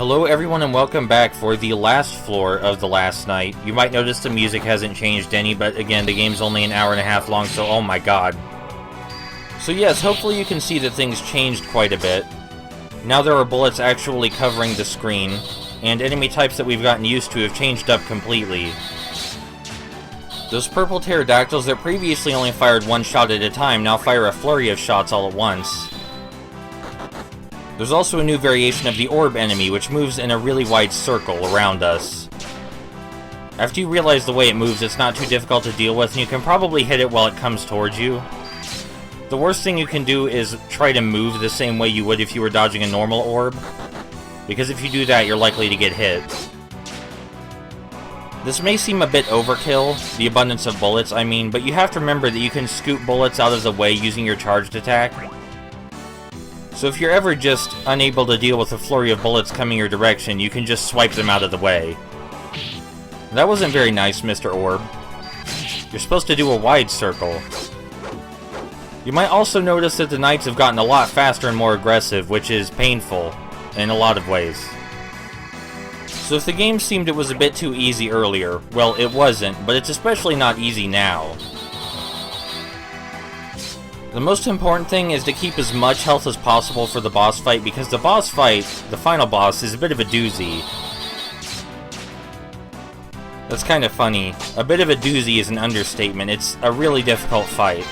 Hello everyone and welcome back for the last floor of The Last Night. You might notice the music hasn't changed any, but again, the game's only an hour and a half long, so oh my god. So yes, hopefully you can see that things changed quite a bit. Now there are bullets actually covering the screen, and enemy types that we've gotten used to have changed up completely. Those purple pterodactyls that previously only fired one shot at a time now fire a flurry of shots all at once. There's also a new variation of the orb enemy, which moves in a really wide circle around us. After you realize the way it moves, it's not too difficult to deal with, and you can probably hit it while it comes towards you. The worst thing you can do is try to move the same way you would if you were dodging a normal orb, because if you do that, you're likely to get hit. This may seem a bit overkill, the abundance of bullets, I mean, but you have to remember that you can scoop bullets out of the way using your charged attack. So if you're ever just unable to deal with a flurry of bullets coming your direction, you can just swipe them out of the way. That wasn't very nice, Mr. Orb. You're supposed to do a wide circle. You might also notice that the knights have gotten a lot faster and more aggressive, which is painful in a lot of ways. So if the game seemed it was a bit too easy earlier, well, it wasn't, but it's especially not easy now. The most important thing is to keep as much health as possible for the boss fight, because the boss fight, the final boss, is a bit of a doozy. That's kind of funny. A bit of a doozy is an understatement. It's a really difficult fight.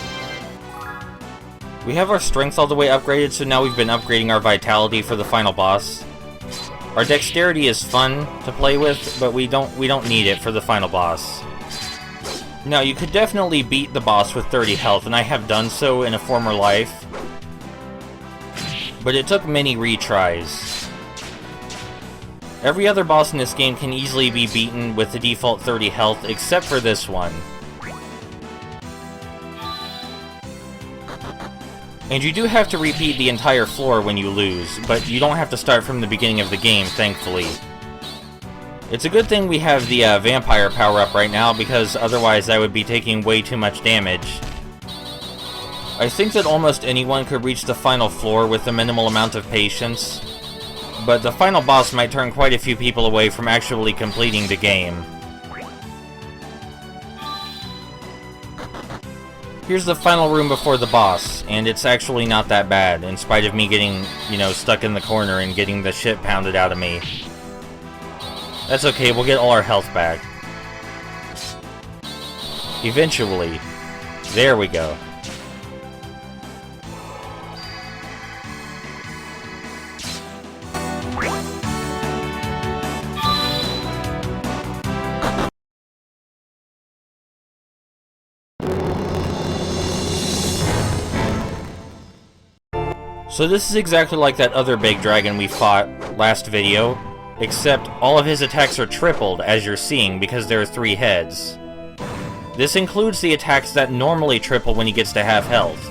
We have our strength all the way upgraded, so now we've been upgrading our vitality for the final boss. Our dexterity is fun to play with, but we don't need it for the final boss. Now, you could definitely beat the boss with 30 health, and I have done so in a former life. But it took many retries. Every other boss in this game can easily be beaten with the default 30 health, except for this one. And you do have to repeat the entire floor when you lose, but you don't have to start from the beginning of the game, thankfully. It's a good thing we have the vampire power-up right now, because otherwise I would be taking way too much damage. I think that almost anyone could reach the final floor with a minimal amount of patience, but the final boss might turn quite a few people away from actually completing the game. Here's the final room before the boss, and it's actually not that bad, in spite of me getting, stuck in the corner and getting the shit pounded out of me. That's okay, we'll get all our health back. Eventually. There we go. So this is exactly like that other big dragon we fought last video, except all of his attacks are tripled, as you're seeing, because there are 3 heads. This includes the attacks that normally triple when he gets to half health.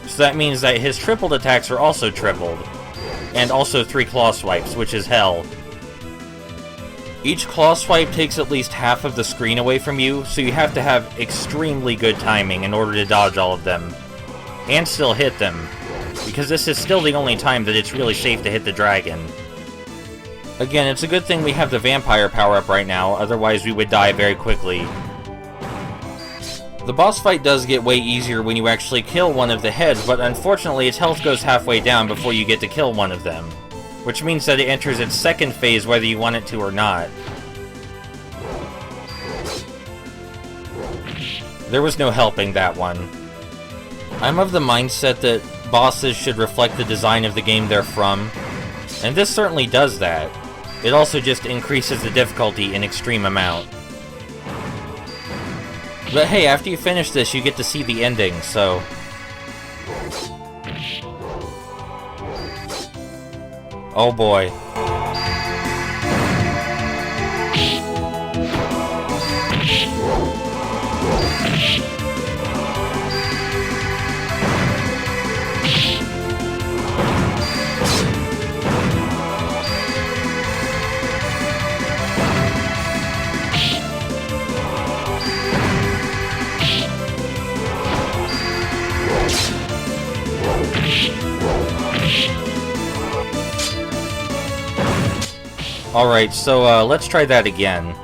So that means that his tripled attacks are also tripled, and also 3 claw swipes, which is hell. Each claw swipe takes at least half of the screen away from you, so you have to have extremely good timing in order to dodge all of them, and still hit them, because this is still the only time that it's really safe to hit the dragon. Again, it's a good thing we have the vampire power-up right now, otherwise we would die very quickly. The boss fight does get way easier when you actually kill one of the heads, but unfortunately its health goes halfway down before you get to kill one of them, which means that it enters its second phase whether you want it to or not. There was no helping that one. I'm of the mindset that bosses should reflect the design of the game they're from, and this certainly does that. It also just increases the difficulty an extreme amount. But hey, after you finish this, you get to see the ending, so... Oh boy. Alright, so let's try that again.